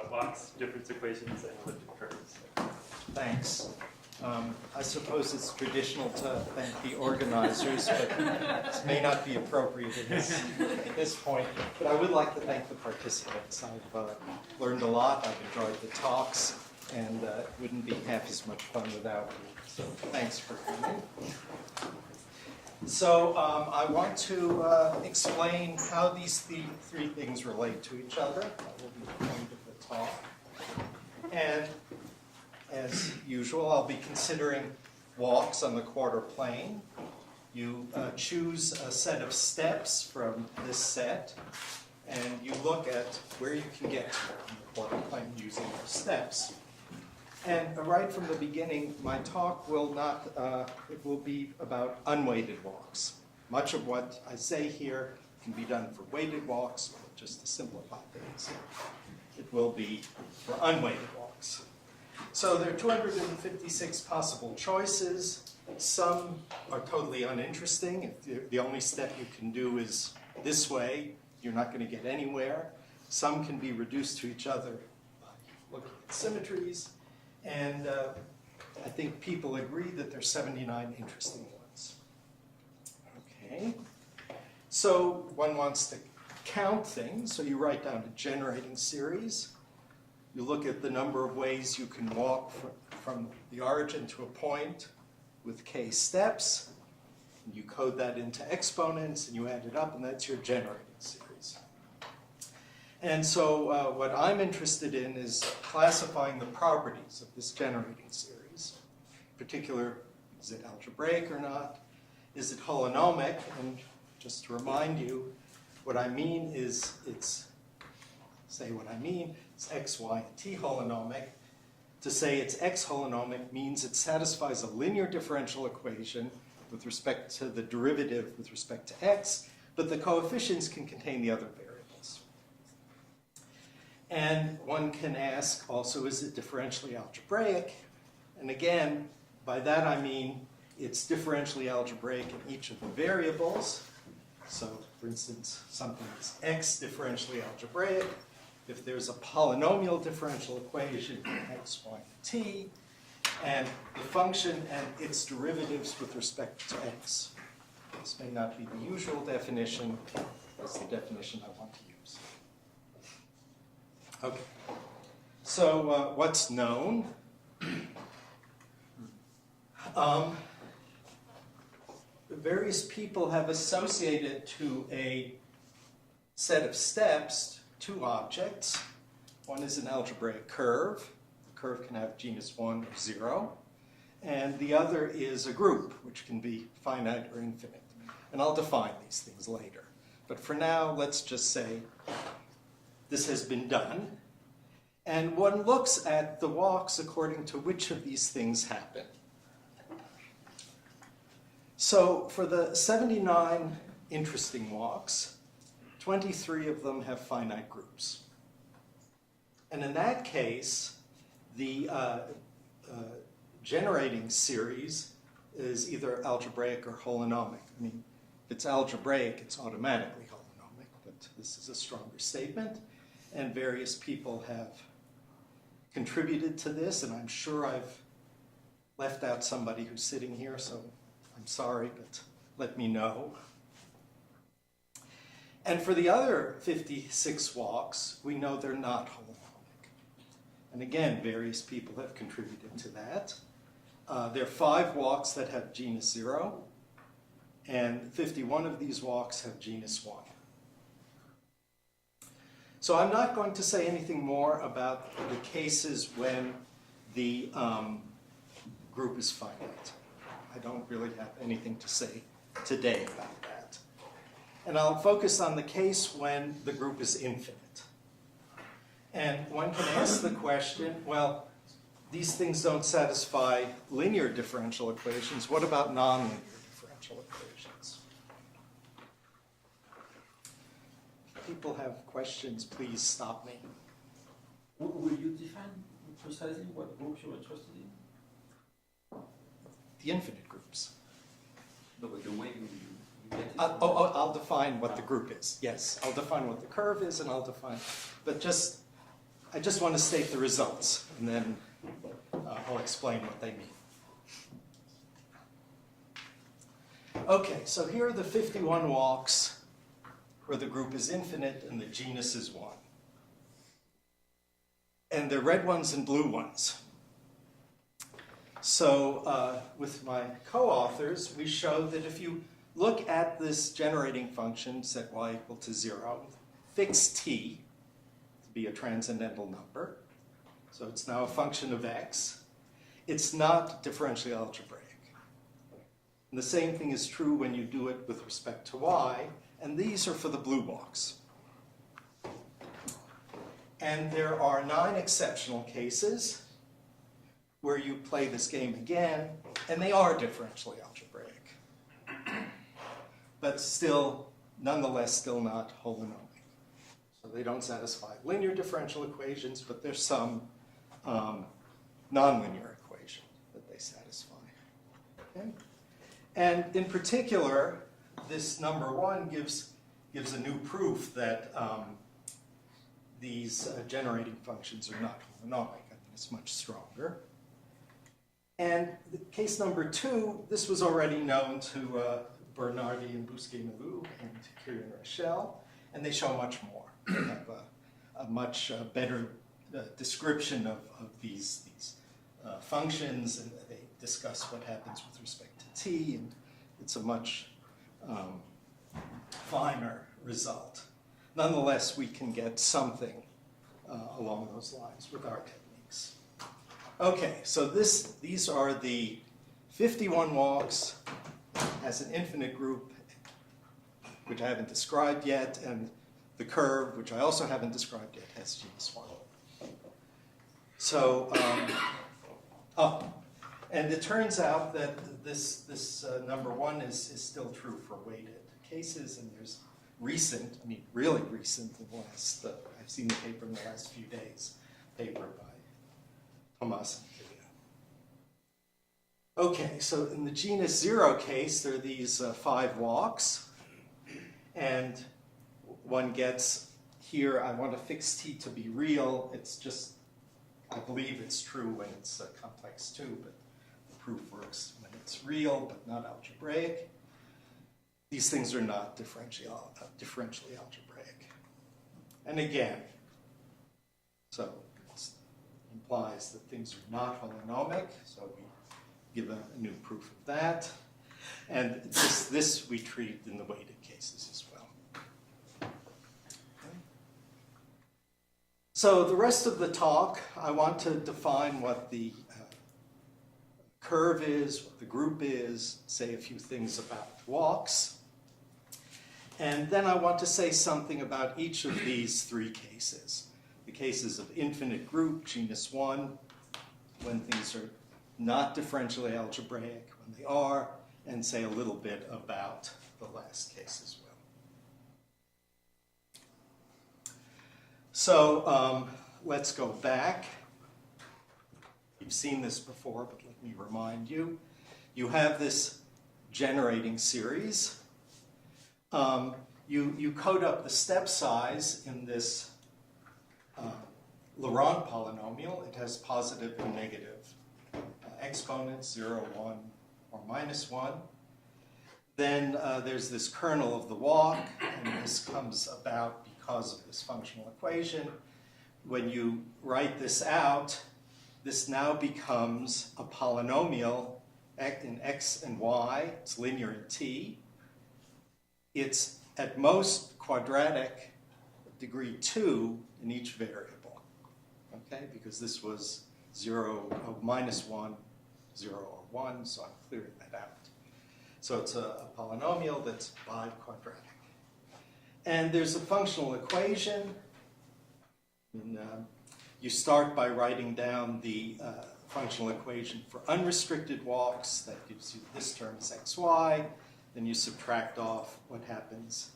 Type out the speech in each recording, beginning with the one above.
Box difference equations and elliptic curves. Thanks. I suppose it's traditional to thank the organizers, but this may not be appropriate at this point. But I would like to thank the participants. I've learned a lot. I've enjoyed the talks, and it wouldn't be half as much fun without you. So thanks for coming. So I want to explain how these three things relate to each other. That will be the point of the talk. And as usual, I'll be considering walks on the quarter plane. You choose a set of steps from this set, and you look at where you can get to on the quarter plane using those steps. And right from the beginning, my talk will not, it will be about unweighted walks. Much of what I say here can be done for weighted walks, but just to simplify things, it will be for unweighted walks. So there are 256 possible choices. Some are totally uninteresting. If the only step you can do is this way, you're not going to get anywhere. Some can be reduced to each other by looking at symmetries. And I think people agree that there's 79 interesting ones. Okay. So one wants to count things. So you write down a generating series. You look at the number of ways you can walk from the origin to a point with k steps. And you code that into exponents, and you add it up, and that's your generating series. And so what I'm interested in is classifying the properties of this generating series. In particular, is it algebraic or not? Is it holonomic? And just to remind you, what I mean is it's x, y, and t holonomic. To say it's x holonomic means it satisfies a linear differential equation with respect to the derivative with respect to x, but the coefficients can contain the other variables. And one can ask also, is it differentially algebraic? And again, by that I mean it's differentially algebraic in each of the variables. So, for instance, something is x differentially algebraic if there's a polynomial differential equation x, y, and t, and the function and its derivatives with respect to x. This may not be the usual definition. That's the definition I want to use. Okay. So what's known? Various people have associated to a set of steps two objects. One is an algebraic curve. The curve can have genus 1 or 0. And the other is a group, which can be finite or infinite. And I'll define these things later. But for now, let's just say this has been done. And one looks at the walks according to which of these things happen. So for the 79 interesting walks, 23 of them have finite groups. And in that case, the generating series is either algebraic or holonomic. I mean, if it's algebraic, it's automatically holonomic, but this is a stronger statement. And various people have contributed to this, and I'm sure I've left out somebody who's sitting here, so I'm sorry, but let me know. And for the other 56 walks, we know they're not holonomic. And again, various people have contributed to that. There are 5 walks that have genus 0, and 51 of these walks have genus 1. So I'm not going to say anything more about the cases when the group is finite. I don't really have anything to say today about that. And I'll focus on the case when the group is infinite. And one can ask the question, well, these things don't satisfy linear differential equations. What about nonlinear differential equations? If people have questions, please stop me. Will you define precisely what groups you're interested in? The infinite groups. No, but the way you get it. I'll define what the group is. Yes, I'll define what the curve is, and I'll define. But just I just want to state the results, and then I'll explain what they mean. Okay, so here are the 51 walks where the group is infinite and the genus is 1. And they're red ones and blue ones. So with my co-authors, we show that if you look at this generating function, set y equal to 0, fix t to be a transcendental number, so it's now a function of x, it's not differentially algebraic. And the same thing is true when you do it with respect to y, and these are for the blue walks. And there are 9 exceptional cases where you play this game again, and they are differentially algebraic. But still, nonetheless, still not holonomic. So they don't satisfy linear differential equations, but there's some nonlinear equation that they satisfy. Okay? And in particular, this number 1 gives a new proof that these generating functions are not holonomic. I mean, it's much stronger. And the case number 2, this was already known to Bernardi and Bousquet-Milou and Curie and Rochelle, and they show much more. They have a much better description of these functions, and they discuss what happens with respect to t, and it's a much finer result. Nonetheless, we can get something along those lines with our techniques. Okay, so these are the 51 walks as an infinite group, which I haven't described yet, and the curve, which I also haven't described yet, has genus 1. So, and it turns out that this number 1 is still true for weighted cases, and there's recent, I mean really recent, in the last, I've seen the paper in the last few days, paper by Thomas and Kivia. Okay, so in the genus 0 case, there are these 5 walks, and one gets here, I want to fix t to be real. It's just, I believe it's true when it's complex 2, but the proof works when it's real, but not algebraic. These things are not differentially algebraic. And again, so it implies that things are not holonomic, so we give a new proof of that. And this we treat in the weighted cases as well. Okay. So the rest of the talk, I want to define what the curve is, what the group is, say a few things about walks. And then I want to say something about each of these 3 cases. The cases of infinite group, genus 1, when things are not differentially algebraic, when they are, and say a little bit about the last case as well. So let's go back. You've seen this before, but let me remind you. You have this generating series. You code up the step size in this Laurent polynomial. It has positive and negative exponents, 0, 1, or minus 1. Then there's this kernel of the walk, and this comes about because of this functional equation. When you write this out, this now becomes a polynomial in x and y. It's linear in t. It's at most quadratic, degree 2 in each variable, okay? Because this was 0, minus 1, 0, or 1, so I'm clearing that out. So it's a polynomial that's biquadratic. And there's a functional equation. And, you start by writing down the functional equation for unrestricted walks. That gives you this term as xy. Then you subtract off what happens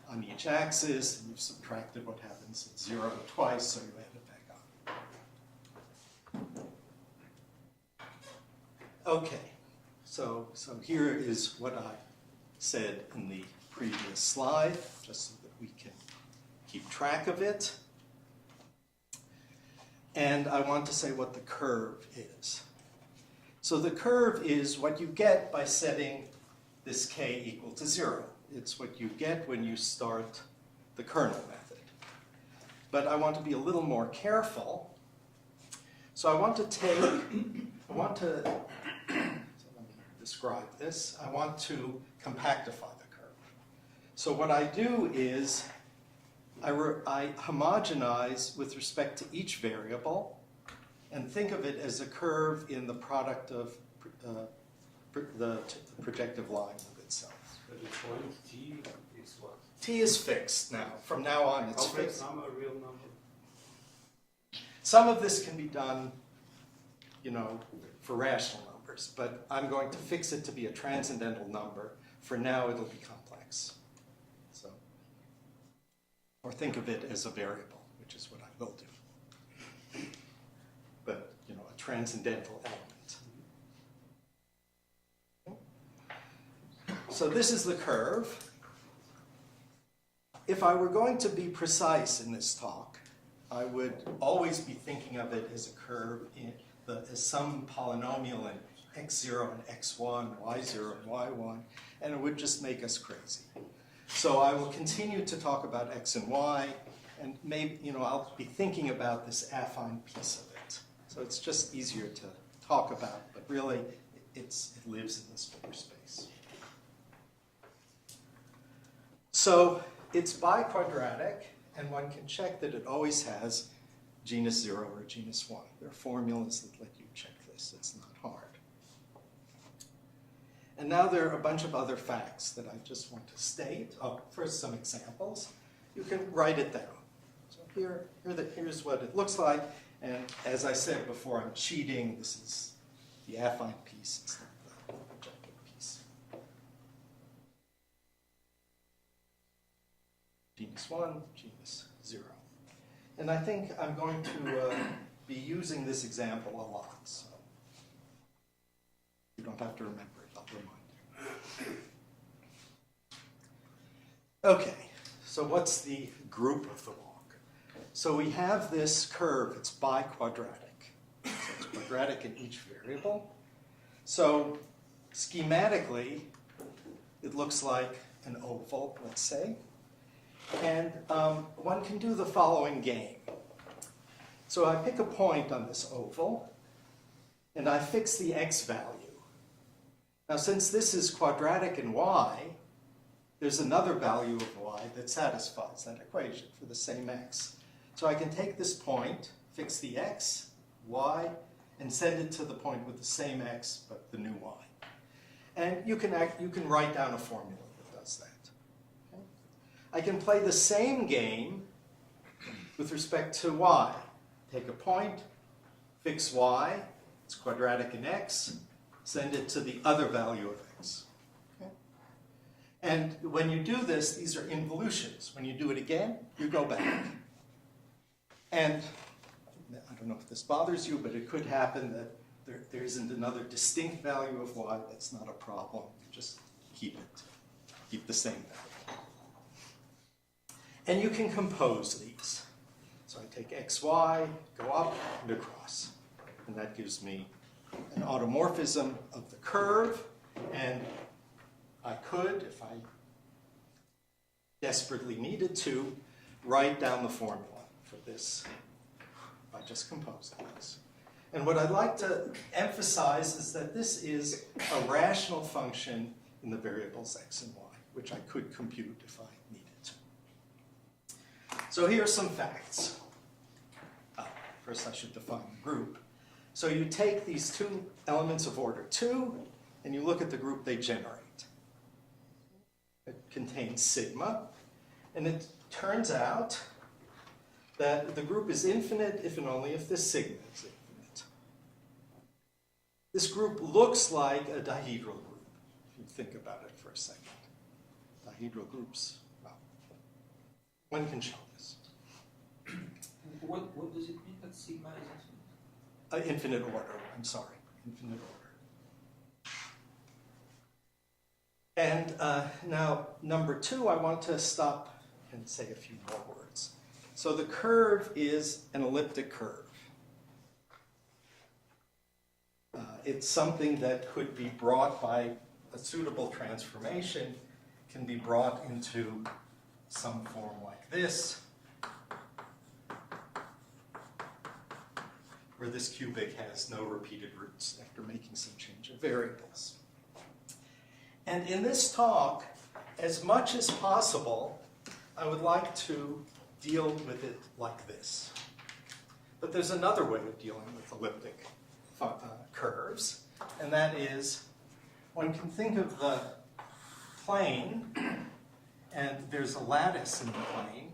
on each axis, and you've subtracted what happens at 0 twice, so you add it back up. Okay, so here is what I said in the previous slide, just so that we can keep track of it. and I want to say what the curve is. So the curve is what you get by setting this k equal to 0. It's what you get when you start the kernel method. But I want to be a little more careful. So I want to describe this. I want to compactify the curve. So what I do is I homogenize with respect to each variable and think of it as a curve in the product of the projective line of itself. But the point t is what? T is fixed now. From now on, it's Complex fixed. number, real number. Some of this can be done, for rational numbers, but I'm going to fix it to be a transcendental number. For now, it'll be complex. So, or think of it as a variable, which is what I will do. But, a transcendental element. So this is the curve. If I were going to be precise in this talk, I would always be thinking of it as a curve as some polynomial in x0 and x1, y0 and y1, and it would just make us crazy. So I will continue to talk about x and y, and maybe, I'll be thinking about this affine piece of it. So it's just easier to talk about, but really it lives in this Fourier space. So it's biquadratic, and one can check that it always has genus 0 or genus 1. There are formulas that let you check this. It's not hard. And now there are a bunch of other facts that I just want to state. First, some examples. You can write it down. So here's what it looks like. And as I said before, I'm cheating. This is the affine piece. It's not the projective piece. Genus 1, genus 0. And I think I'm going to be using this example a lot. So you don't have to remember it. I'll remind you. Okay, so what's the group of the walk? So we have this curve. It's biquadratic. So it's quadratic in each variable. So schematically, it looks like an oval, let's say. And one can do the following game. So I pick a point on this oval, and I fix the x value. Now, since this is quadratic in y, there's another value of y that satisfies that equation for the same x. So I can take this point, fix the x, y, and send it to the point with the same x, but the new y. And you can write down a formula that does that. I can play the same game with respect to y. Take a point, fix y, it's quadratic in x, send it to the other value of x. Okay? And when you do this, these are involutions. When you do it again, you go back. And I don't know if this bothers you, but it could happen that there isn't another distinct value of y. That's not a problem. Just keep it. Keep the same value. And you can compose these. So I take x, y, go up and across. And that gives me an automorphism of the curve. And I could, if I desperately needed to, write down the formula for this by just composing this. And what I'd like to emphasize is that this is a rational function in the variables x and y, which I could compute if I needed to. So here are some facts. First, I should define the group. So you take these two elements of order 2, and you look at the group they generate. It contains sigma, and it turns out that the group is infinite if and only if this sigma is infinite. This group looks like a dihedral group, if you think about it for a second. Dihedral groups, well, one can show this. What does it mean that sigma is infinite? Infinite order, I'm sorry, infinite order. And now, number 2, I want to stop and say a few more words. So the curve is an elliptic curve. it's something that could be brought by a suitable transformation, can be brought into some form like this, where this cubic has no repeated roots after making some change of variables. And in this talk, as much as possible, I would like to deal with it like this. But there's another way of dealing with elliptic curves, and that is one can think of the plane, and there's a lattice in the plane,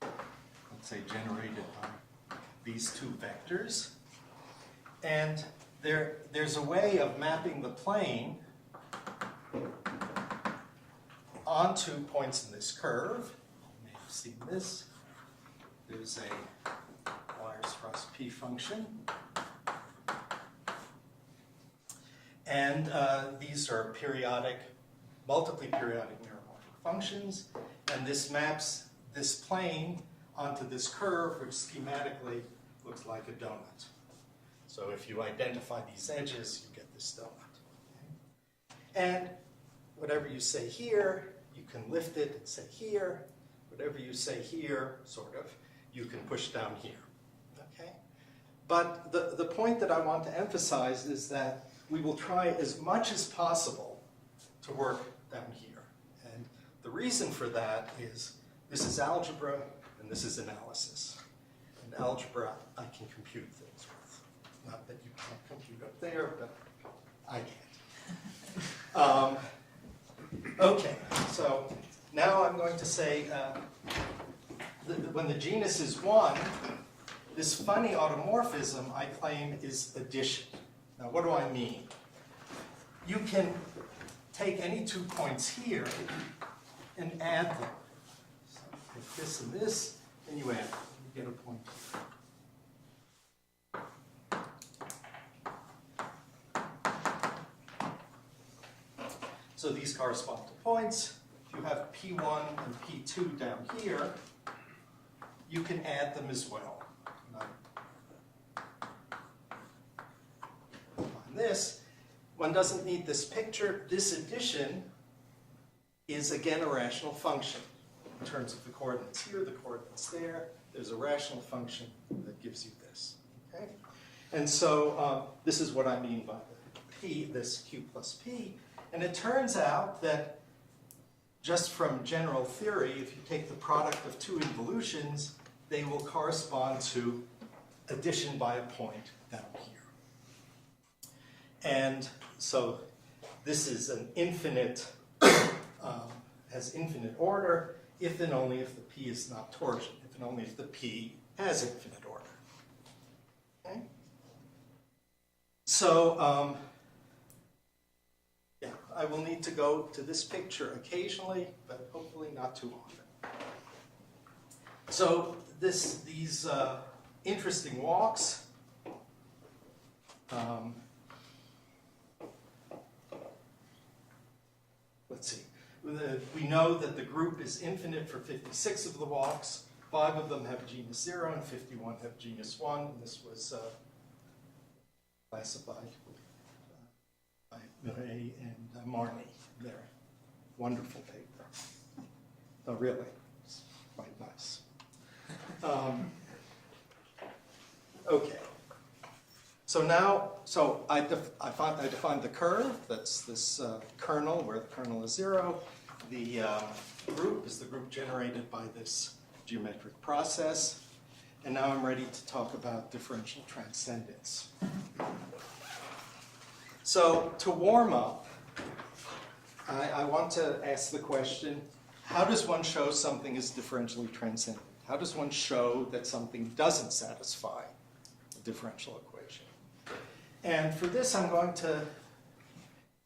let's say generated by these two vectors, and there's a way of mapping the plane onto points in this curve. You may have seen this. There's a Weierstrass P function. And these are periodic, multiply periodic meromorphic functions. And this maps this plane onto this curve, which schematically looks like a donut. So if you identify these edges, you get this donut. And whatever you say here, you can lift it and say here. Whatever you say here, sort of, you can push down here. Okay? But the point that I want to emphasize is that we will try as much as possible to work down here. And the reason for that is this is algebra and this is analysis. And algebra I can compute things with. Not that you can't compute up there, but I can't. Okay, so now I'm going to say when the genus is 1, this funny automorphism I claim is addition. Now what do I mean? You can take any 2 points here and add them. So take this and this, and you add them. You get a point here. So these correspond to points. If you have P1 and P2 down here, you can add them as well. On this, one doesn't need this picture. This addition is again a rational function in terms of the coordinates here, the coordinates there. There's a rational function that gives you this. Okay? And so this is what I mean by the P, this Q plus P. And it turns out that just from general theory, if you take the product of 2 involutions, they will correspond to addition by a point down here. And so this is an infinite, has infinite order, if and only if the P is not torsion, if and only if the P has infinite order. Okay? So, yeah, I will need to go to this picture occasionally, but hopefully not too often. So these interesting walks, let's see. We know that the group is infinite for 56 of the walks. 5 of them have genus 0 and 51 have genus 1. And this was classified by Mireille and Marnie. Their wonderful paper. Oh, really? It's quite nice. Okay. So now, I defined the curve. That's this kernel, where the kernel is 0. The group is the group generated by this geometric process. And now I'm ready to talk about differential transcendence. So to warm up, I want to ask the question, how does one show something is differentially transcendent? How does one show that something doesn't satisfy a differential equation? And for this, I'm going to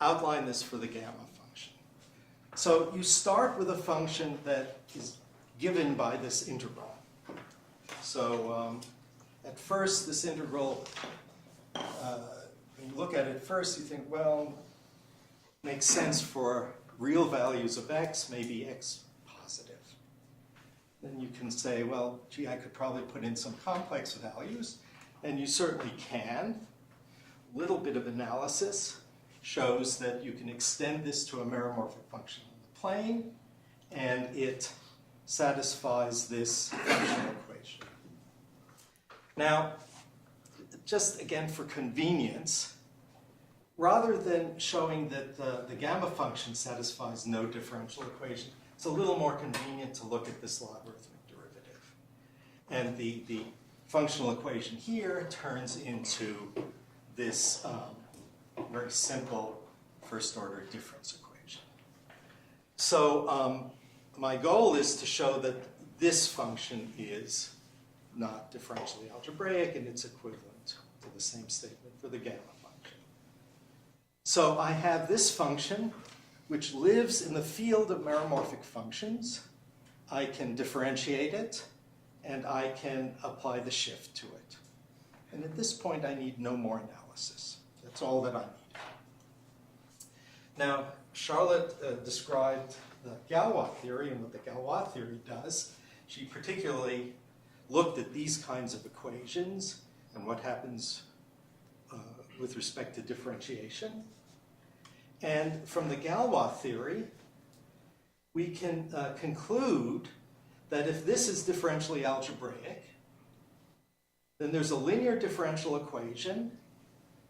outline this for the gamma function. So you start with a function that is given by this integral. So at first, this integral, when you look at it first, you think, well, it makes sense for real values of x, maybe x positive. Then you can say, well, gee, I could probably put in some complex values. and you certainly can. A little bit of analysis shows that you can extend this to a meromorphic function on the plane, and it satisfies this functional equation. Now, just again for convenience, rather than showing that the gamma function satisfies no differential equation, it's a little more convenient to look at this logarithmic derivative. And the functional equation here turns into this very simple first-order difference equation. So my goal is to show that this function is not differentially algebraic, and it's equivalent to the same statement for the gamma function. So I have this function, which lives in the field of meromorphic functions. I can differentiate it, and I can apply the shift to it. And at this point, I need no more analysis. That's all that I need. Now, Charlotte described the Galois theory and what the Galois theory does. She particularly looked at these kinds of equations and what happens with respect to differentiation. And from the Galois theory, we can conclude that if this is differentially algebraic, then there's a linear differential equation,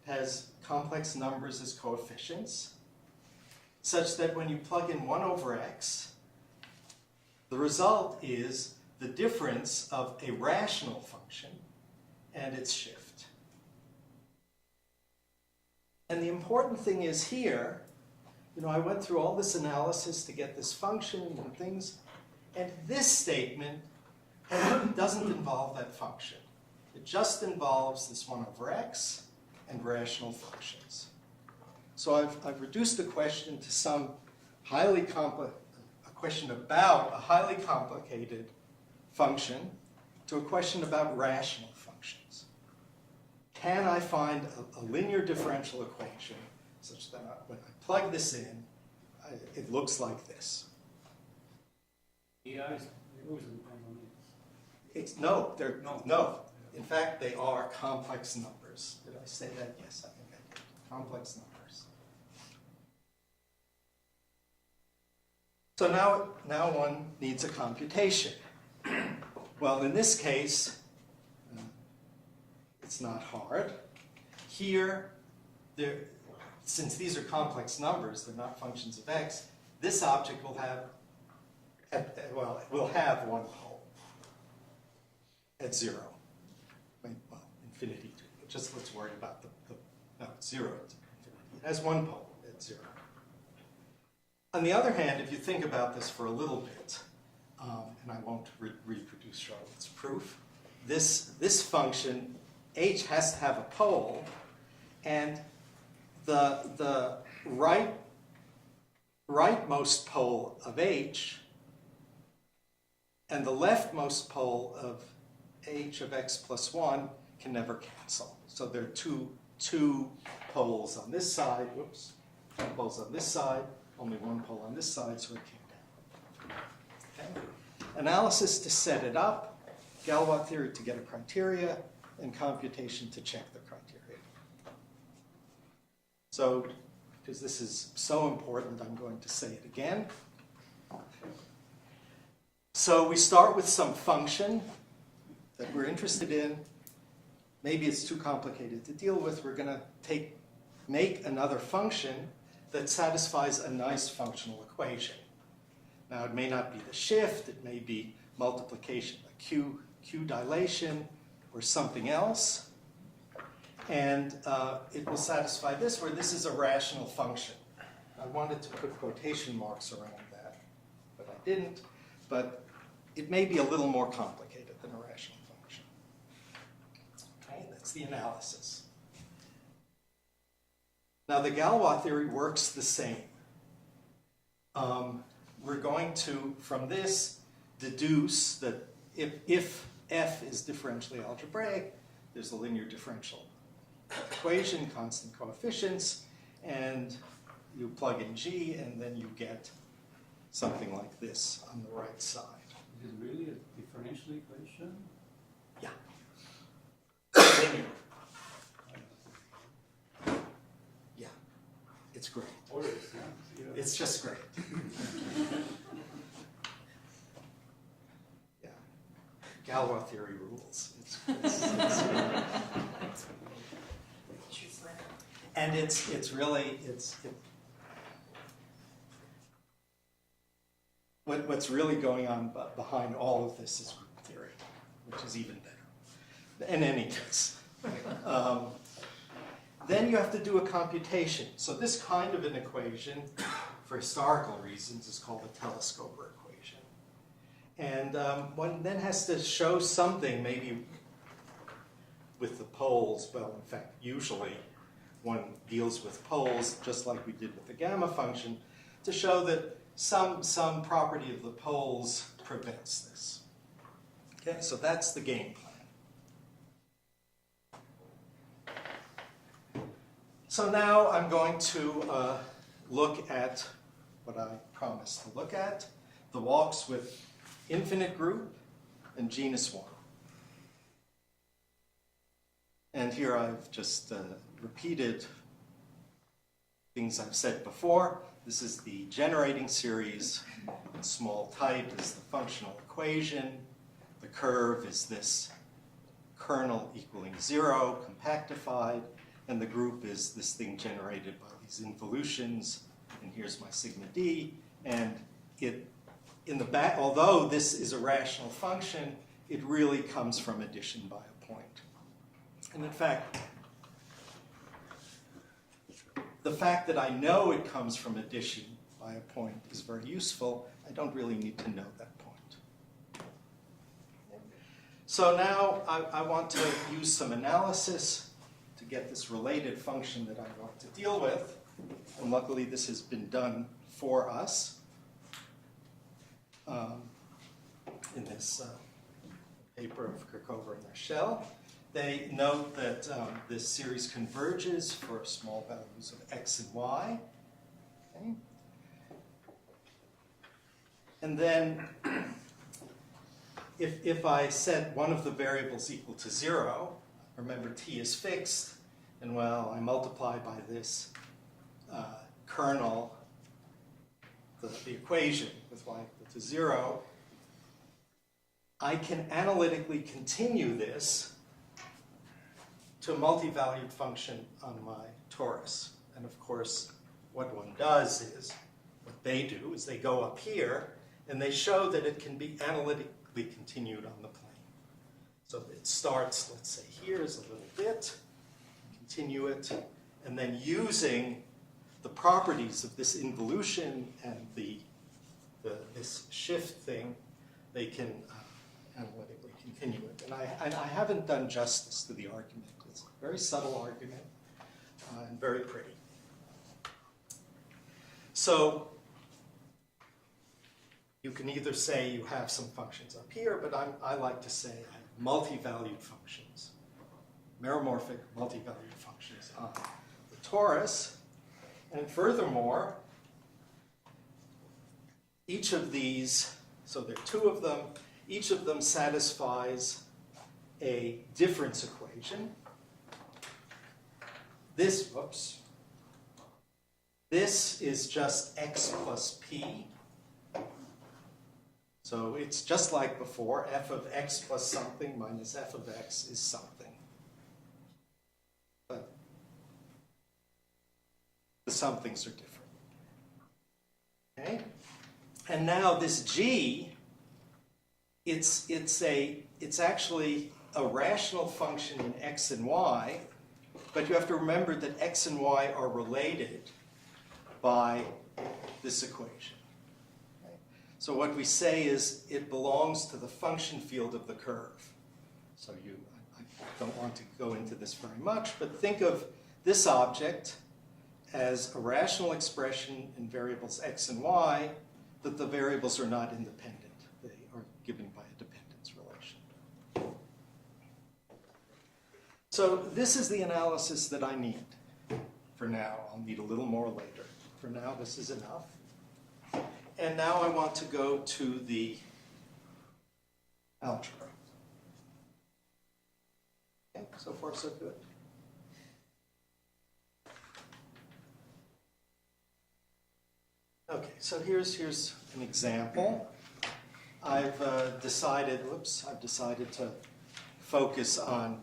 has complex numbers as coefficients, such that when you plug in 1 over x, the result is the difference of a rational function and its shift. And the important thing is here, I went through all this analysis to get this function and things, and this statement doesn't involve that function. It just involves this 1 over x and rational functions. So I've reduced the question to some a question about a highly complicated function to a question about rational functions. Can I find a linear differential equation such that when I plug this in, it looks like this? Yeah, it always depends on it. No. In fact, they are complex numbers. Did I say that? Yes, I think I did. Complex numbers. So now one needs a computation. Well, in this case, it's not hard. Here, since these are complex numbers, they're not functions of x, this object will have, it will have one pole at 0. Well, infinity too, but just let's worry about no, 0 to infinity. It has one pole at 0. On the other hand, if you think about this for a little bit, and I won't reproduce Charlotte's proof, this function, h has to have a pole, and the rightmost pole of h and the leftmost pole of h of x plus 1 can never cancel. So there are two poles on this side, whoops, 2 poles on this side, only 1 pole on this side, so it came down. Okay. Analysis to set it up, Galois theory to get a criteria, and computation to check the criteria. So, because this is so important, I'm going to say it again. So we start with some function that we're interested in. Maybe it's too complicated to deal with. We're going to make another function that satisfies a nice functional equation. Now, it may not be the shift. It may be multiplication by q dilation, or something else. And it will satisfy this, where this is a rational function. I wanted to put quotation marks around that, but I didn't. But it may be a little more complicated than a rational function. Okay, that's the analysis. Now, the Galois theory works the same. We're going to, from this, deduce that if f is differentially algebraic, there's a linear differential equation, constant coefficients, and you plug in g, and then you get something like this on the right side. Is it really a differential equation? Yeah. Linear. It's great. Always, yeah. It's just great. Yeah. Galois Theory rules. And it's really, what's really going on behind all of this is group theory, which is even better. In any case. Then you have to do a computation. So this kind of an equation, for historical reasons, is called a telescoper equation. And one then has to show something, maybe with the poles. Well, in fact, usually one deals with poles, just like we did with the gamma function, to show that some property of the poles prevents this. Okay, so that's the game plan. So now I'm going to look at what I promised to look at, the walks with infinite group and genus 1. And here I've just repeated things I've said before. This is the generating series. The small type is the functional equation. The curve is this kernel equaling 0, compactified. And the group is this thing generated by these involutions. And here's my sigma d. And it, in the back, although this is a rational function, it really comes from addition by a point. And in fact, the fact that I know it comes from addition by a point is very useful. I don't really need to know that point. So now I want to use some analysis to get this related function that I want to deal with. And luckily this has been done for us in this paper of Kirkover and Rochelle. They note that this series converges for small values of x and y. Okay. And then if I set one of the variables equal to 0, remember t is fixed, and well, I multiply by this kernel, the equation with y equal to 0, I can analytically continue this to a multi-valued function on my torus. And of course, what one does is, what they do is they go up here and they show that it can be analytically continued on the plane. So it starts, let's say, here is a little bit, continue it, and then using the properties of this involution and this shift thing, they can analytically continue it. And I haven't done justice to the argument. It's a very subtle argument and very pretty. So you can either say you have some functions up here, but I like to say I have multi-valued functions, meromorphic multi-valued functions on the torus. And furthermore, each of these, so there are two of them, each of them satisfies a difference equation. This is just x plus p. So it's just like before, f of x plus something minus f of x is something. But the somethings are different. Okay? And now this g, it's actually a rational function in x and y, but you have to remember that x and y are related by this equation. Okay? So what we say is it belongs to the function field of the curve. So I don't want to go into this very much, but think of this object as a rational expression in variables x and y, that the variables are not independent. They are given by a dependence relation. So this is the analysis that I need for now. I'll need a little more later. For now, this is enough. And now I want to go to the algebra. Okay, so far so good. Okay, so here's an example. I've decided to focus on,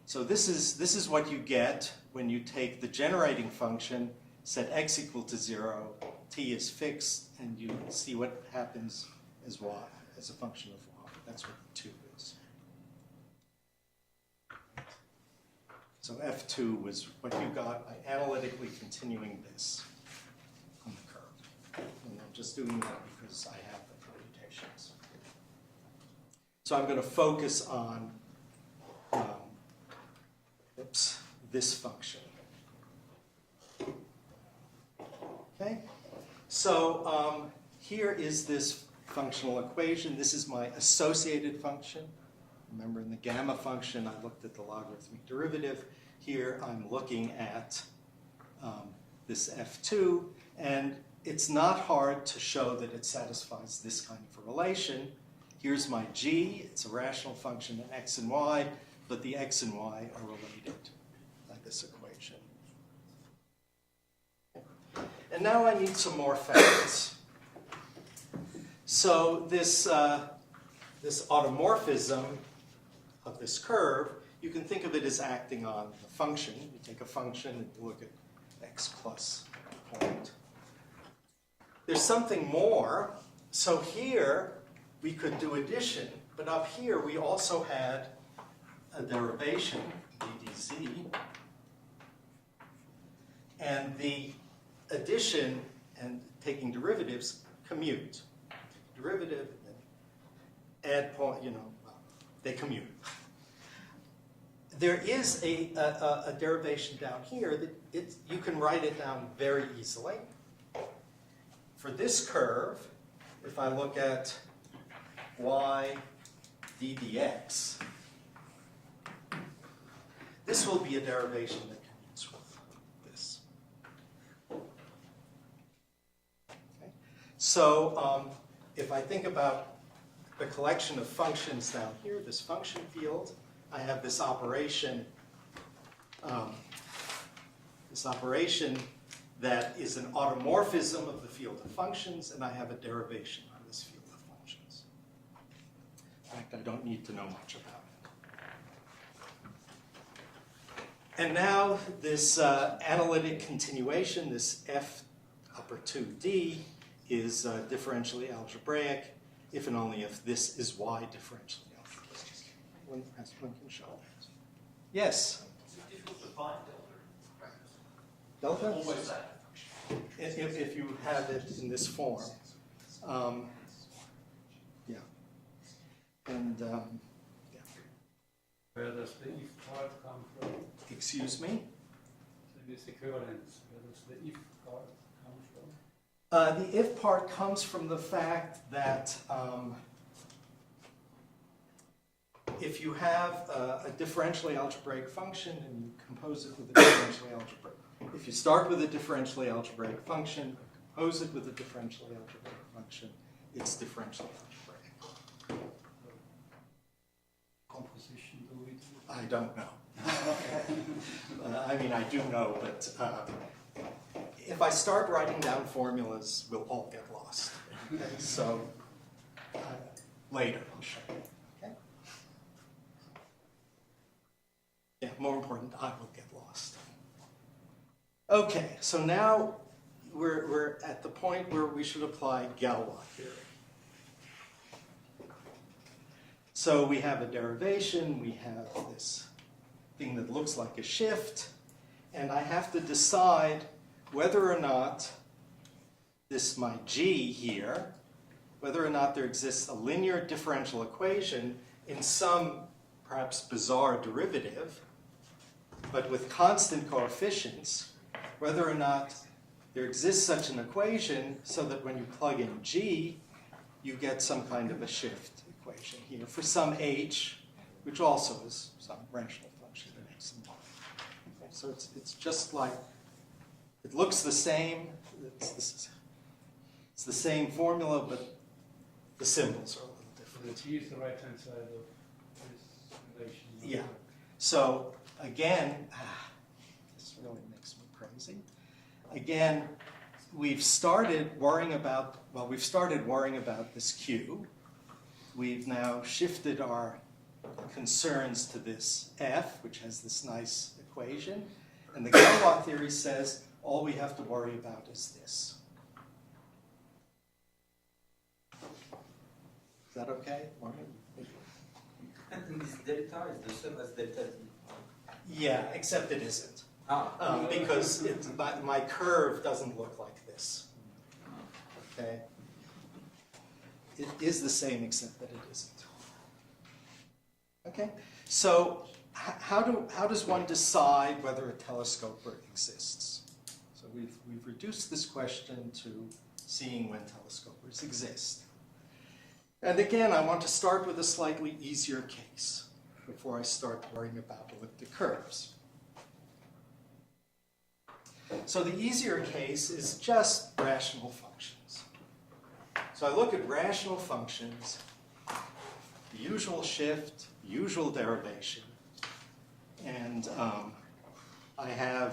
so this is what you get when you take the generating function, set x equal to 0, t is fixed, and you see what happens as y, as a function of y. That's what 2 is. So F2 was what you got by analytically continuing this on the curve. And I'm just doing that because I have the computations. So I'm going to focus on this function. Okay? So here is this functional equation. This is my associated function. Remember, in the gamma function, I looked at the logarithmic derivative. Here, I'm looking at this F2, and it's not hard to show that it satisfies this kind of a relation. Here's my g. It's a rational function in x and y, but the x and y are related by this equation. And now I need some more facts. So this automorphism of this curve, you can think of it as acting on the function. You take a function and you look at x plus a point. There's something more. So here we could do addition, but up here we also had a derivation, ddz, and the addition and taking derivatives commute. Take a derivative and then add point, they commute. There is a derivation down here that you can write it down very easily. For this curve, if I look at y d dx, this will be a derivation that commutes with this. Okay. So if I think about the collection of functions down here, this function field, I have this operation that is an automorphism of the field of functions, and I have a derivation on this field of functions. In fact, I don't need to know much about it. And now this analytic continuation, this f upper 2d, is differentially algebraic, if and only if this is y differentially algebraic. One can show that. Yes? Is it difficult to find Delta? always that? If you have it in this form. Yeah. And, yeah. Where does the if part come from? Excuse me? So this equivalence, where does the if part come from? The if part comes from the fact that if you have a differentially algebraic function and you compose it with a differentially algebraic, if you start with a differentially algebraic function, compose it with a differentially algebraic function, it's differentially algebraic. Composition do we do? I don't know. I mean, I do know, but if I start writing down formulas, we'll all get lost. Okay? So later I'll show you. Okay? Yeah, more important, I will get lost. Okay, so now we're at the point where we should apply Galois theory. So we have a derivation, we have this thing that looks like a shift, and I have to decide whether or not this, my g here, whether or not there exists a linear differential equation in some perhaps bizarre derivative, but with constant coefficients, whether or not there exists such an equation so that when you plug in g, you get some kind of a shift equation here for some h, which also is some rational function in x and y. Okay, so it's just like, it looks the same, it's the same formula, but the symbols are a little different. The t is the right-hand side of this relation. Yeah. So again, this really makes me crazy. Again, we've started worrying about, well, we've started worrying about this Q. We've now shifted our concerns to this F, which has this nice equation. And the Galois theory says all we have to worry about is this. Is that okay? And this delta is the same as delta t. Yeah, except it isn't. Ah. Because my curve doesn't look like this. Okay? It is the same except that it isn't. Okay? So how does one decide whether a telescoper exists? So we've reduced this question to seeing when telescopers exist. And again, I want to start with a slightly easier case before I start worrying about elliptic curves. So the easier case is just rational functions. So I look at rational functions, the usual shift, usual derivation, and I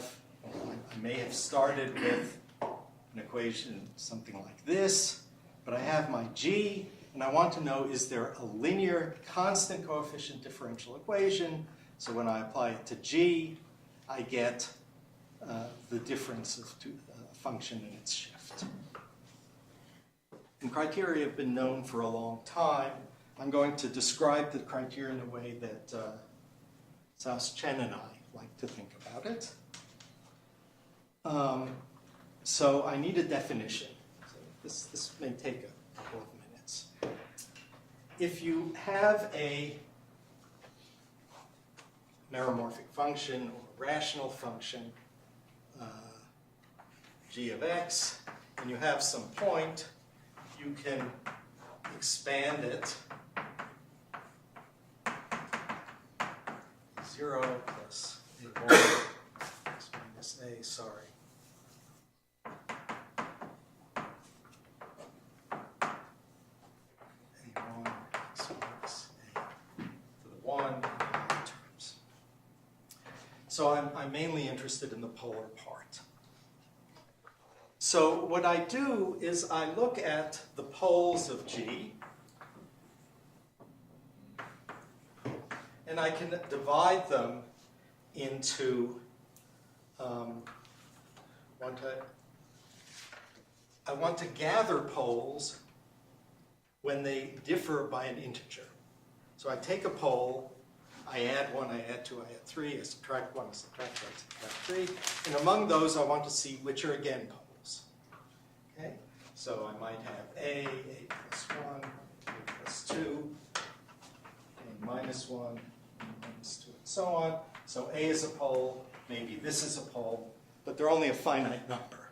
may have started with an equation something like this, but I have my G, and I want to know, is there a linear constant coefficient differential equation? So when I apply it to G, I get the difference of a function and its shift. And criteria have been known for a long time. I'm going to describe the criteria in a way that Saus Chen and I like to think about it. So I need a definition. So this may take a couple of minutes. If you have a meromorphic function or rational function, g of x, and you have some point, you can expand it 0 plus a1 x minus a, sorry. a1 x minus a to the 1 in other terms. So I'm mainly interested in the polar part. So what I do is I look at the poles of G, and I can divide them into, I want to gather poles when they differ by an integer. So I take a pole, I add 1, I add 2, I add 3, I subtract 1, I subtract 2, I subtract 3, and among those I want to see which are again poles. Okay? So I might have a plus 1, a plus 2, a minus 1, minus 2, and so on. So A is a pole, maybe this is a pole, but they're only a finite number.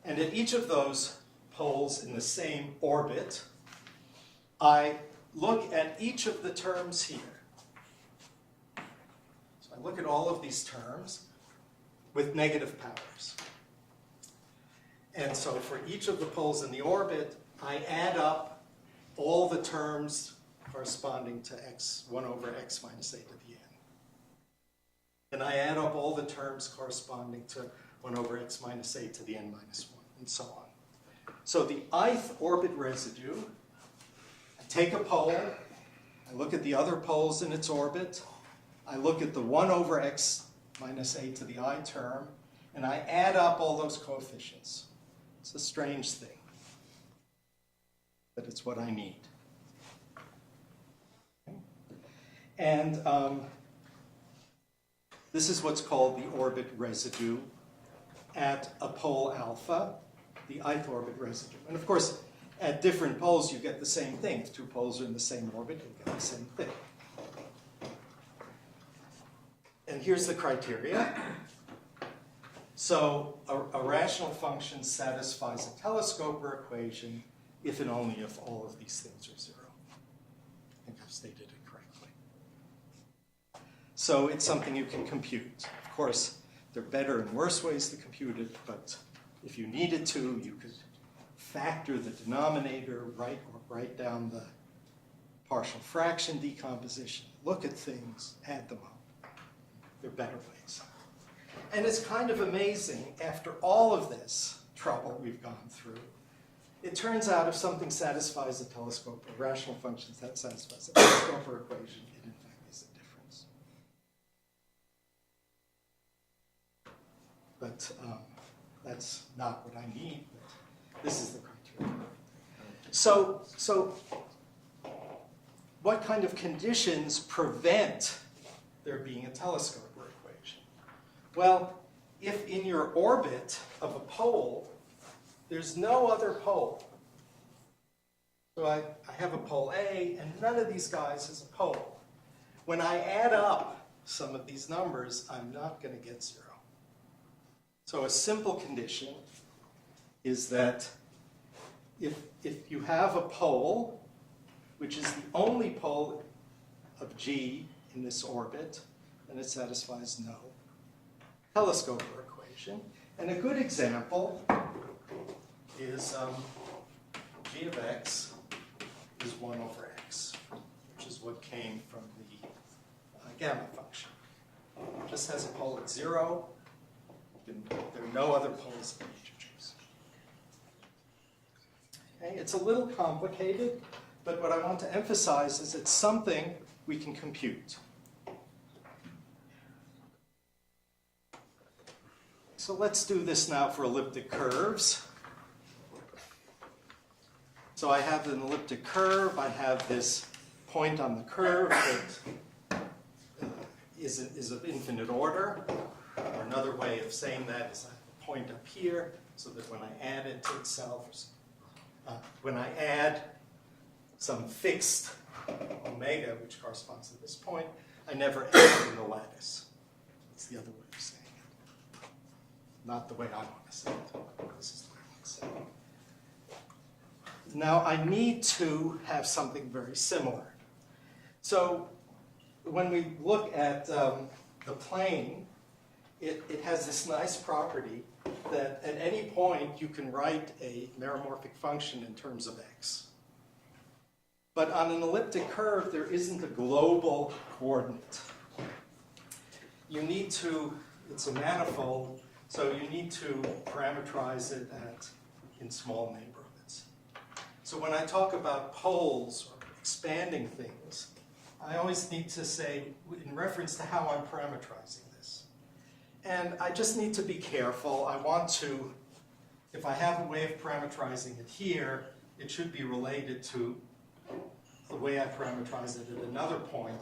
And at each of those poles in the same orbit, I look at each of the terms here. So I look at all of these terms with negative powers. And so for each of the poles in the orbit, I add up all the terms corresponding to x, 1 over x minus a to the n. And I add up all the terms corresponding to 1 over x minus a to the n minus 1, and so on. So the ith orbit residue, I take a pole, I look at the other poles in its orbit, I look at the 1 over x minus a to the I term, and I add up all those coefficients. It's a strange thing, but it's what I need. And this is what's called the orbit residue at a pole alpha, the ith orbit residue. And of course, at different poles, you get the same thing. If two poles are in the same orbit, you get the same thing. And here's the criteria. So a rational function satisfies a telescoper equation if and only if all of these things are 0. I think I've stated it correctly. So it's something you can compute. Of course, there are better and worse ways to compute it, but if you needed to, you could factor the denominator, write down the partial fraction decomposition, look at things, add them up. There are better ways. And it's kind of amazing, after all of this, trouble we've gone through. It turns out if something satisfies a telescope, a rational function that satisfies a telescope or equation, it in fact is a difference. But that's not what I need, but this is the criteria. So what kind of conditions prevent there being a telescope or equation? Well, if in your orbit of a pole, there's no other pole. So I have a pole A, and none of these guys is a pole. When I add up some of these numbers, I'm not going to get 0. So a simple condition is that if you have a pole, which is the only pole of G in this orbit, then it satisfies no telescope or equation. And a good example is g of x is 1 over x, which is what came from the gamma function. It just has a pole at 0. There are no other poles of integers. Okay, it's a little complicated, but what I want to emphasize is it's something we can compute. So let's do this now for elliptic curves. So I have an elliptic curve. I have this point on the curve that is of infinite order. Or another way of saying that is I have a point up here, so that when I add it to itself, when I add some fixed omega, which corresponds to this point, I never add it in the lattice. That's the other way of saying it. Not the way I want to say it. This is the way I want to say it. Now, I need to have something very similar. So when we look at the plane, it has this nice property that at any point you can write a meromorphic function in terms of x. But on an elliptic curve, there isn't a global coordinate. You need to, it's a manifold, so you need to parameterize it in small neighborhoods. So when I talk about poles or expanding things, I always need to say, in reference to how I'm parameterizing this. And I just need to be careful. I want to, if I have a way of parameterizing it here, it should be related to the way I parameterize it at another point,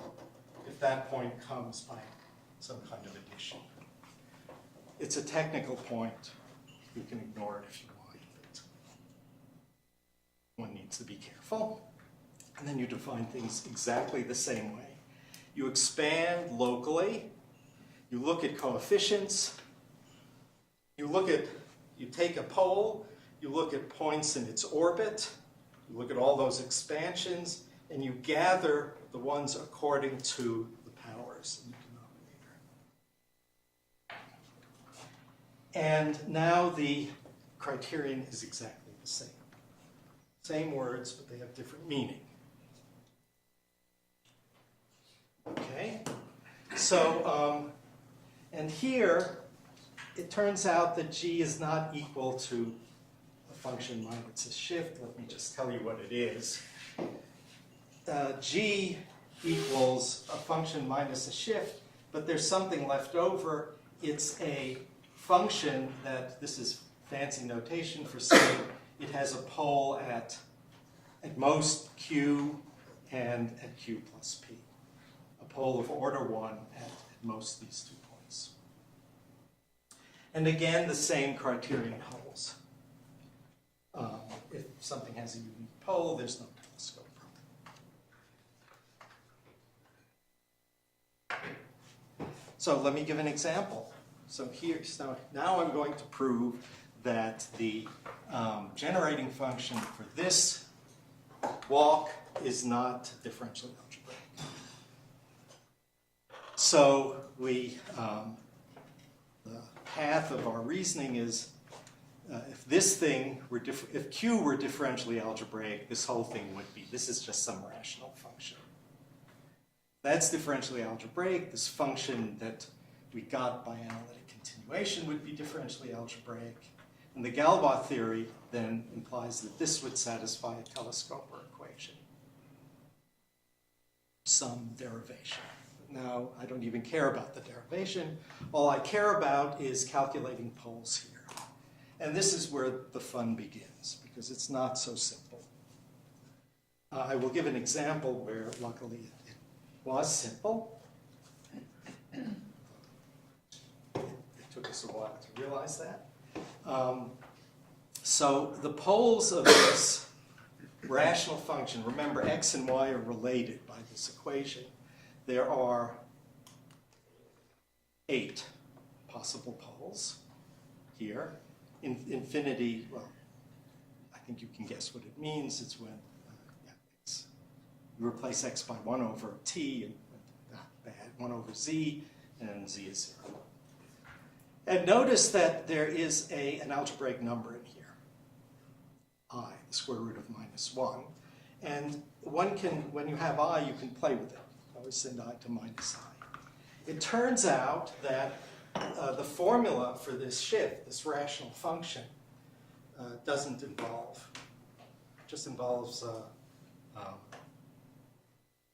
if that point comes by some kind of addition. It's a technical point. You can ignore it if you want, but one needs to be careful. And then you define things exactly the same way. You expand locally. You look at coefficients. You take a pole. You look at points in its orbit. You look at all those expansions, and you gather the ones according to the powers in the denominator. And now the criterion is exactly the same. Same words, but they have different meaning. Okay, so, and here, it turns out that g is not equal to a function minus a shift. Let me just tell you what it is. G equals a function minus a shift, but there's something left over. It's a function that, this is fancy notation for saying it has a pole at most q and at q plus p. A pole of order 1 at most these 2 points. And again, the same criterion holds. If something has a unique pole, there's no telescope problem. So let me give an example. So now I'm going to prove that the generating function for this walk is not differentially algebraic. So the path of our reasoning is if this thing were if Q were differentially algebraic, this whole thing would be. This is just some rational function. That's differentially algebraic. This function that we got by analytic continuation would be differentially algebraic. And the Galois theory then implies that this would satisfy a telescoper equation, some derivation. Now, I don't even care about the derivation. All I care about is calculating poles here. And this is where the fun begins, because it's not so simple. I will give an example where, luckily, it was simple. It took us a while to realize that. So the poles of this rational function, remember x and y are related by this equation. There are 8 possible poles here. Infinity, well, I think you can guess what it means. It's when you replace x by 1 over t, and bad, 1 over z, and z is 0. And notice that there is an algebraic number in here, I, the square root of -1. And one can, when you have I, you can play with it. Always send I to -I. It turns out that the formula for this shift, this rational function, doesn't involve, just involves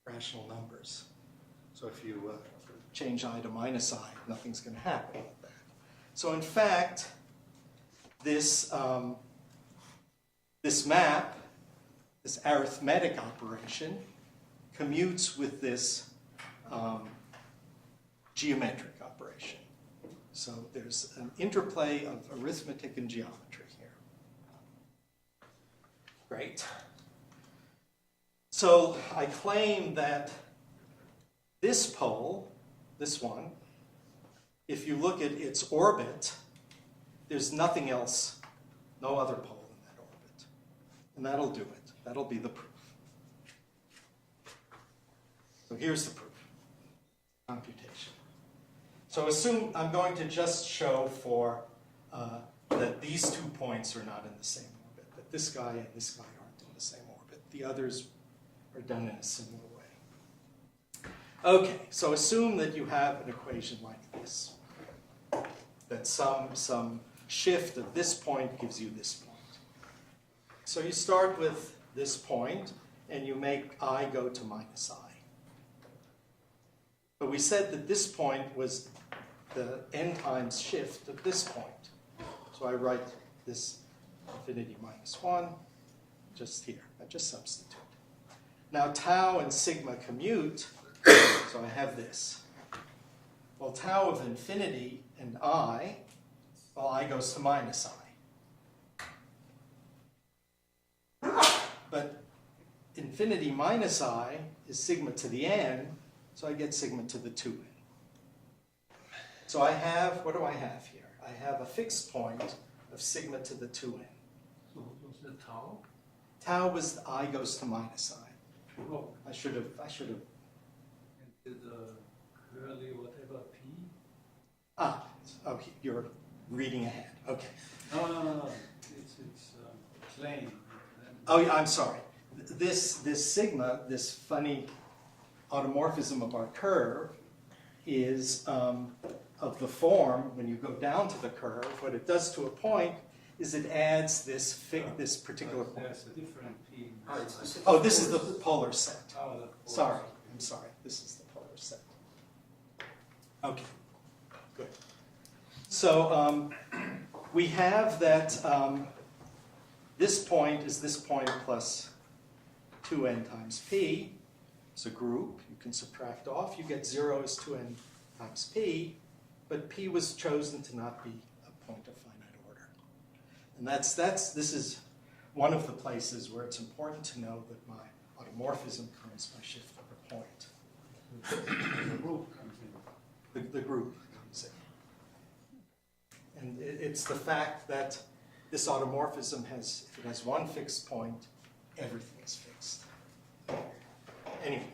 rational numbers. So if you change I to -I, nothing's going to happen with that. So in fact, this map, this arithmetic operation, commutes with this geometric operation. So there's an interplay of arithmetic and geometry here. Great. So I claim that this pole, this one, if you look at its orbit, there's nothing else, no other pole in that orbit. And that'll do it. That'll be the proof. So here's the proof. Computation. So assume I'm going to just show for that these 2 points are not in the same orbit, that this guy and this guy aren't in the same orbit. The others are done in a similar way. Okay, so assume that you have an equation like this, that some shift of this point gives you this point. So you start with this point, and you make I go to -I. But we said that this point was the n times shift of this point. So I write this infinity -1 just here. I just substitute. Now tau and sigma commute, so I have this. Well, tau of infinity and I, well, I goes to -I. But infinity -I is sigma to the n, so I get sigma to the 2n. So I have, what do I have here? I have a fixed point of sigma to the 2n. So was the tau? Tau was I goes to -I. Oh, I should have. and did the curly whatever p? Oh, you're reading ahead. Okay. No. It's plain. Oh, yeah, I'm sorry. This sigma, this funny automorphism of our curve, is of the form, when you go down to the curve, what it does to a point is it adds this particular point. There's a different p. Oh, this is the polar set. Oh, the polar Sorry, set. I'm sorry. This is the polar set. Okay, good. So we have that this point is this point plus 2n times p. It's a group. You can subtract off. You get 0 as 2n times p, but p was chosen to not be a point of finite order. And this is one of the places where it's important to know that my automorphism comes by shift of a point. The group comes in. The group comes in. And it's the fact that this automorphism if it has one fixed point, everything is fixed. Anyway,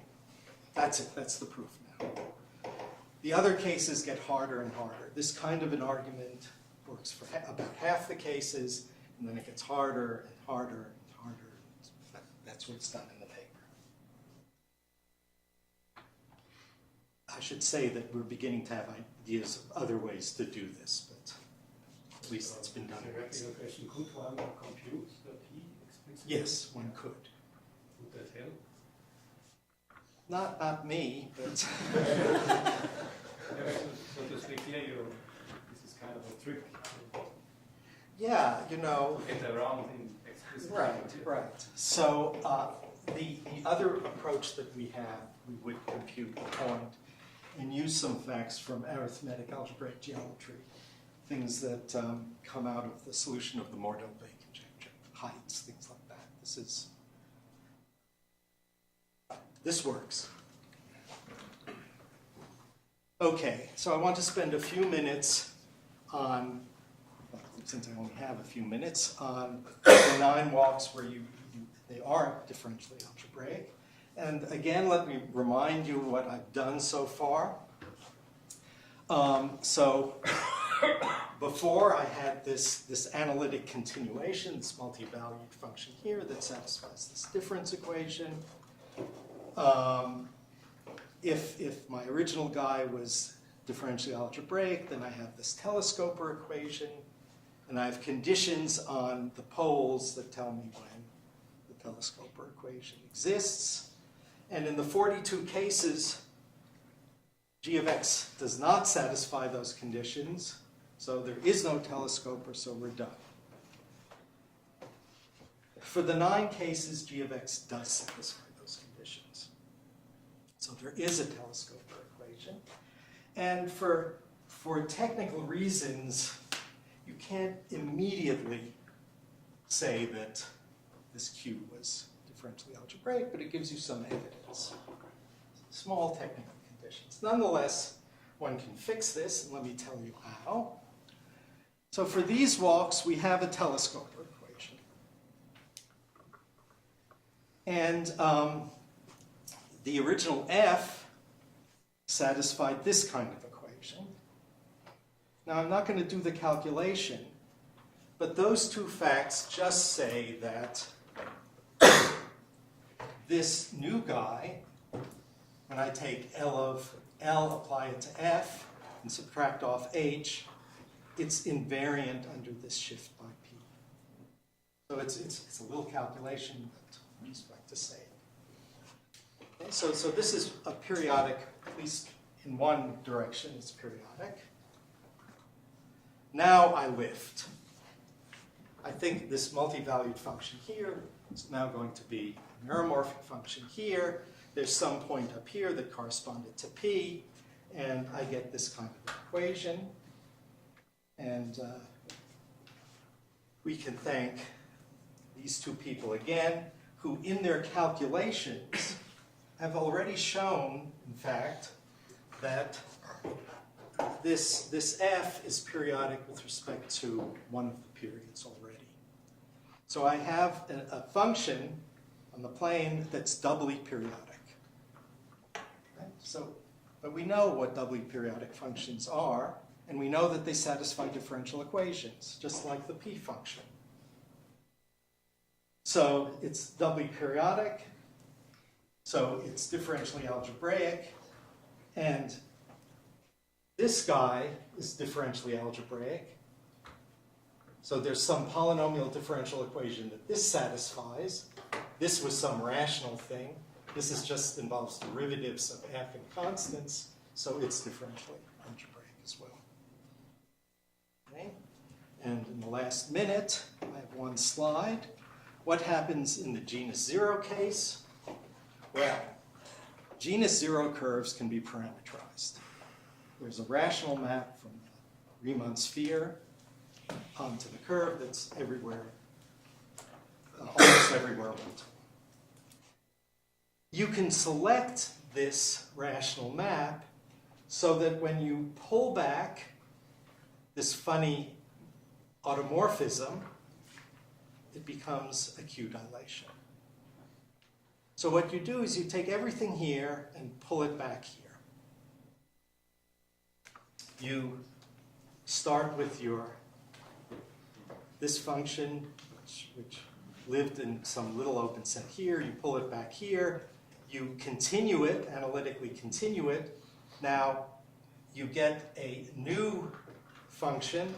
that's it. That's the proof now. The other cases get harder and harder. This kind of an argument works for about half the cases, and then it gets harder and harder and harder. That's what's done in the paper. I should say that we're beginning to have ideas of other ways to do this, but At least it's been done once. Theoretical question, could one compute the P explicitly? Yes, one could. Would that help? Not me, but Yeah, so to speak here, this is kind of a trick yeah, you know. to get around in explicit Right, language. right. So the other approach that we have, we would compute the point and use some facts from arithmetic algebraic geometry, things that come out of the solution of the Mordell-Bay conjecture, heights, things like that. This works. Okay, so I want to spend a few minutes on, well, since I only have a few minutes, on the 9 walks where they are differentially algebraic. And again, let me remind you what I've done so far. So before I had this analytic continuation, this multi-valued function here that satisfies this difference equation. If my original guy was differentially algebraic, then I have this telescoper equation, and I have conditions on the poles that tell me when the telescoper equation exists. And in the 42 cases, g of x does not satisfy those conditions, so there is no telescoper, so we're done. For the 9 cases, g of x does satisfy those conditions. So there is a telescoper equation. And for technical reasons, you can't immediately say that this Q was differentially algebraic, but it gives you some evidence. Small technical conditions. Nonetheless, one can fix this, and let me tell you how. So for these walks, we have a telescoper equation. And the original F satisfied this kind of equation. Now, I'm not going to do the calculation, but those two facts just say that this new guy, when I take L of L, apply it to F, and subtract off H, it's invariant under this shift by P. So it's a little calculation, but I just like to say it. Okay, so this is a periodic, at least in one direction, it's periodic. Now I lift. I think this multi-valued function here is now going to be a neuromorphic function here. There's some point up here that corresponded to P, and I get this kind of equation. And we can thank these two people again, who in their calculations have already shown, in fact, that this F is periodic with respect to one of the periods already. So I have a function on the plane that's doubly periodic. Right? But we know what doubly periodic functions are, and we know that they satisfy differential equations, just like the P function. So it's doubly periodic, so it's differentially algebraic, and this guy is differentially algebraic. So there's some polynomial differential equation that this satisfies. This was some rational thing. This is just involves derivatives of f and constants, so it's differentially algebraic as well. Okay? And in the last minute, I have one slide. What happens in the genus 0 case? Well, genus 0 curves can be parameterized. There's a rational map from the Riemann sphere onto the curve that's everywhere, almost everywhere multiple. You can select this rational map so that when you pull back this funny automorphism, it becomes a Q dilation. So what you do is you take everything here and pull it back here. You start with this function, which lived in some little open set here. You pull it back here. You continue it, analytically continue it. Now you get a new function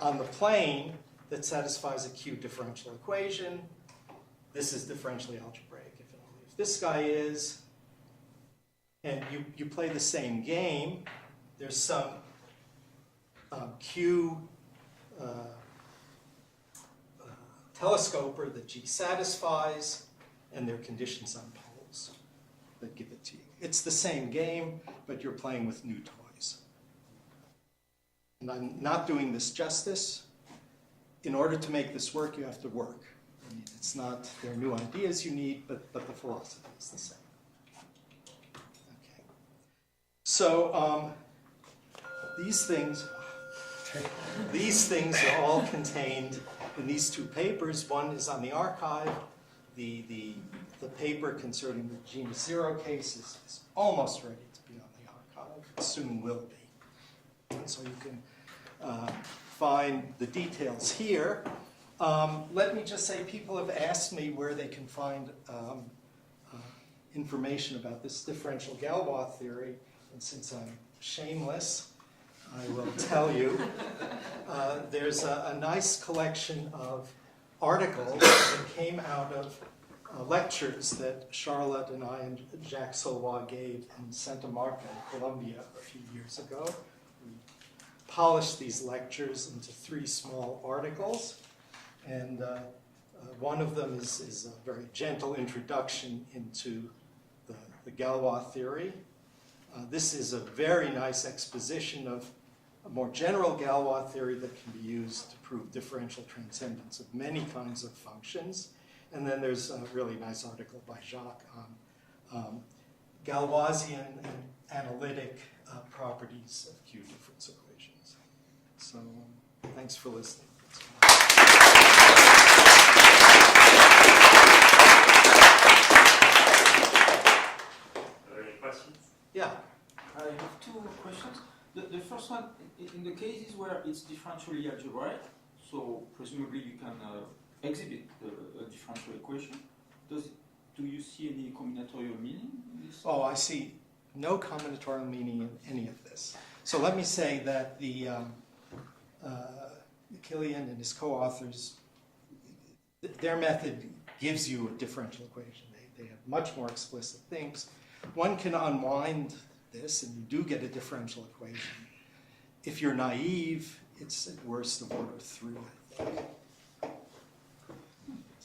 on the plane that satisfies a Q differential equation. This is differentially algebraic if and only if this guy is. And you play the same game. There's some Q telescoper that G satisfies, and there are conditions on poles that give it to you. It's the same game, but you're playing with new toys. And I'm not doing this justice. In order to make this work, you have to work. I mean, it's not, there are new ideas you need, but the philosophy is the same. Okay. So these things are all contained in these two papers. One is on the archive. The paper concerning the genus zero case is almost ready to be on the archive. It soon will be. And so you can find the details here. Let me just say, people have asked me where they can find information about this differential Galois theory, and since I'm shameless, I will tell you. There's a nice collection of articles that came out of lectures that Charlotte and I and Jacques Saulois gave in Santa Marta, Colombia, a few years ago. We polished these lectures into 3 small articles, and one of them is a very gentle introduction into the Galois theory. This is a very nice exposition of a more general Galois theory that can be used to prove differential transcendence of many kinds of functions. And then there's a really nice article by Jacques on Galoisian and analytic properties of Q difference equations. So thanks for listening. Are there any questions? Yeah. I have 2 questions. The first one, in the cases where it's differentially algebraic, so presumably you can exhibit a differential equation. Do you see any combinatorial meaning in this? Oh, I see no combinatorial meaning in any of this. So let me say that the Killian and his co-authors, their method gives you a differential equation. They have much more explicit things. One can unwind this, and you do get a differential equation. If you're naive, it's at worst of order 3, I think.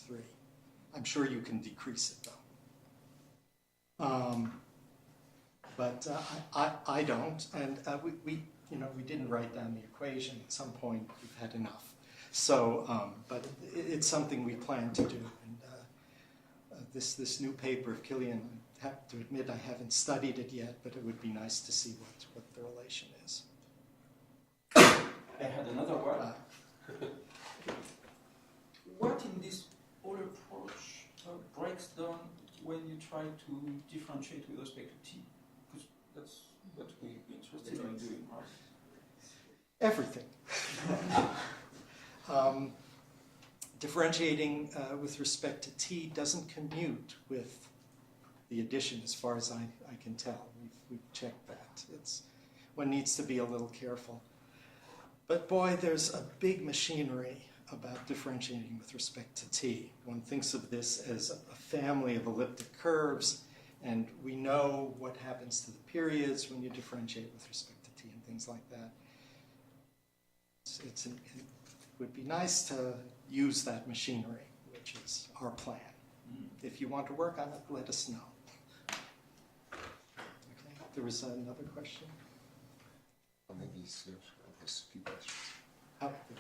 3. I'm sure you can decrease it, though. But I don't, and we didn't write down the equation. At some point, we've had enough. So, but it's something we plan to do. And this new paper of Killian, I have to admit I haven't studied it yet, but it would be nice to see what the relation is. I had another one. What in this whole approach breaks down when you try to differentiate with respect to t? Because that's what we're interested in doing, right? Everything. Differentiating with respect to t doesn't commute with the addition, as far as I can tell. We've checked that. One needs to be a little careful. But boy, there's a big machinery about differentiating with respect to t. One thinks of this as a family of elliptic curves, and we know what happens to the periods when you differentiate with respect to t and things like that. It would be nice to use that machinery, which is our plan. If you want to work on it, let us know. Okay. There was another question? Maybe Serge has a few questions.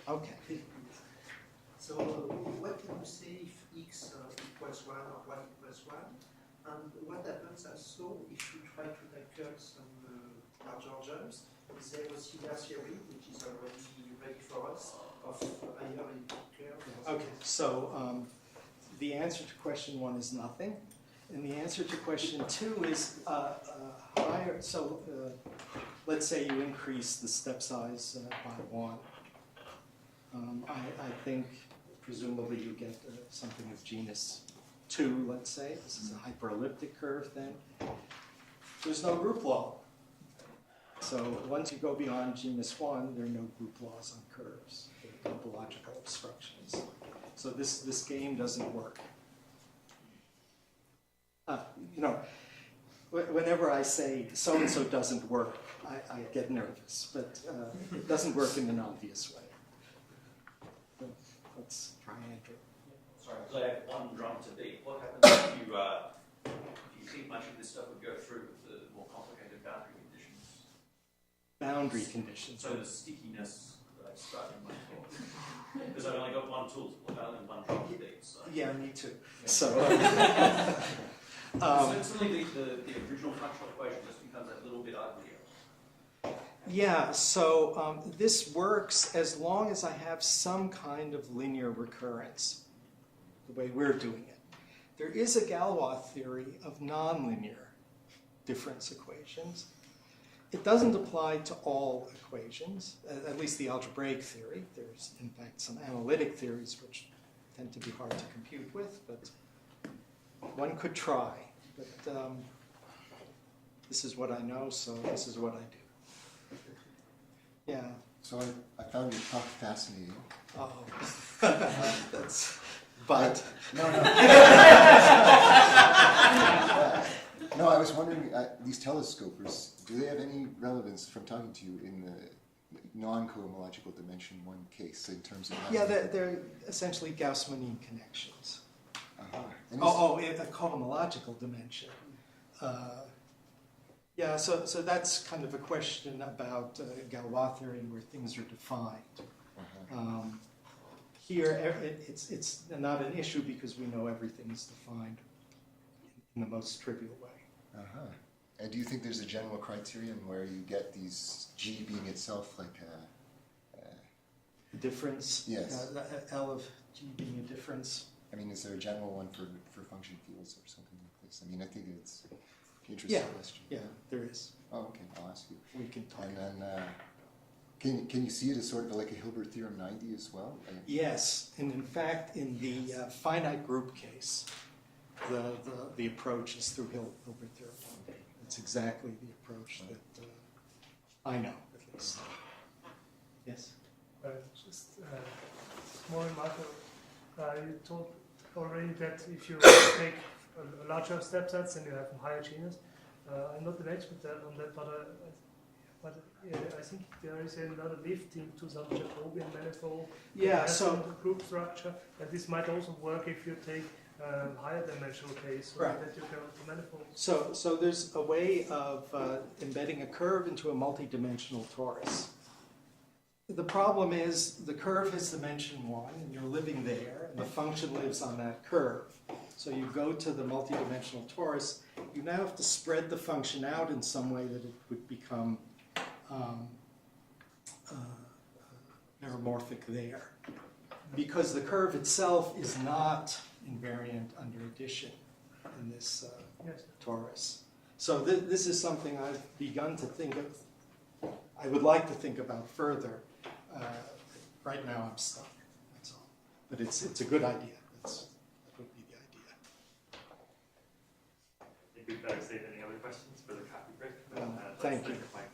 Okay. So what can you say if x equals 1 or y equals 1? And what happens also if you try to tackle some larger jumps? Is there a similar theory which is already ready for us of higher elliptic curves? Okay, so the answer to question 1 is nothing. And the answer to question 2 is higher. So let's say you increase the step size by 1. I think presumably you get something of genus 2, let's say. This is a hyperelliptic curve then. There's no group law. So once you go beyond G-1, there are no group laws on curves. There are topological obstructions. So this game doesn't work. You know, whenever I say so-and-so doesn't work, I get nervous, but it doesn't work in an obvious way. But let's try Andrew. Sorry, because I have one drum to beat. What happens if you think much of this stuff would go through with the more complicated boundary conditions? Boundary conditions. So the stickiness that I described in my talk. Because I've only got one tool to plug, only one drum to beat. So. Yeah, me too. So. Certainly the original functional equation just becomes a little bit uglier. Yeah, so this works as long as I have some kind of linear recurrence, the way we're doing it. There is a Galois theory of nonlinear difference equations. It doesn't apply to all equations, at least the algebraic theory. There's, in fact, some analytic theories which tend to be hard to compute with, but one could try. But this is what I know, so this is what I do. Yeah. So I found your talk fascinating. Oh, that's. But no. No, I was wondering, these telescopers, do they have any relevance from talking to you in the non-cohomological dimension 1 case in terms of how they're essentially Gauss-Monine connections. Uh-huh. A cohomological dimension. Yeah, so that's kind of a question about Galois theory where things are defined. Uh-huh. Here, it's not an issue because we know everything is defined in the most trivial way. Uh-huh. And do you think there's a general criterion where you get these G being itself like a difference? Yes. L of G being a difference? I mean, is there a general one for function fields or something like this? I mean, I think it's an interesting question. Yeah, there is. Oh, okay, I'll ask you. We can talk. And then, can you see it as sort of like a Hilbert theorem 90 as well? Yes, and in fact, in the finite group case, the approach is through Hilbert theorem 90. It's exactly the approach that I know, at least. Yes? Just small remark. You told already that if you take a larger step sets, then you have a higher genus. I'm not an expert on that, but I think there is another lift into some Jacobian manifold. Yeah, so group structure, and this might also work if you take higher dimensional case, so right. that you go to manifolds. So there's a way of embedding a curve into a multidimensional torus. The problem is the curve has dimension 1, and you're living there, and the function lives on that curve. So you go to the multidimensional torus, you now have to spread the function out in some way that it would become meromorphic there. Because the curve itself is not invariant under addition in this torus. So this is something I've begun to think of, I would like to think about further. Right now I'm stuck, that's all. But it's a good idea. That would be the idea. I think we'd better save any other questions for the coffee break. Thank you. Let's